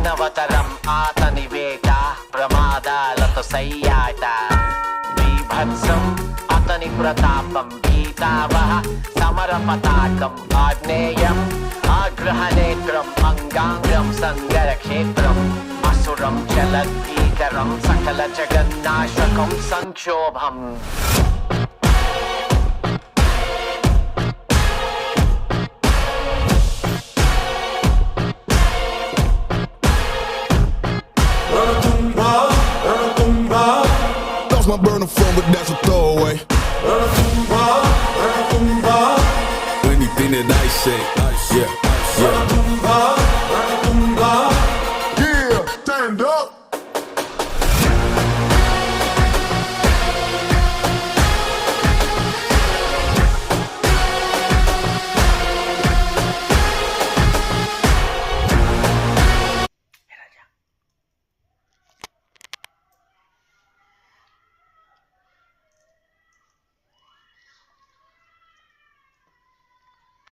మానవతరం అతనివేట ప్రమాదాలతో సయ్యాట బీభత్సం అతని ప్రతాపం గీతావహ సమర పతాకం ఆగ్నేయం ఆగ్రహనేత్రం అంగాంగం సంగర క్షేత్రం అసురం చలద్భీకరం సకల జగన్నాశకం సంక్షోభం My burner phone, but that's a throwaway. Anything that I say, yeah, yeah.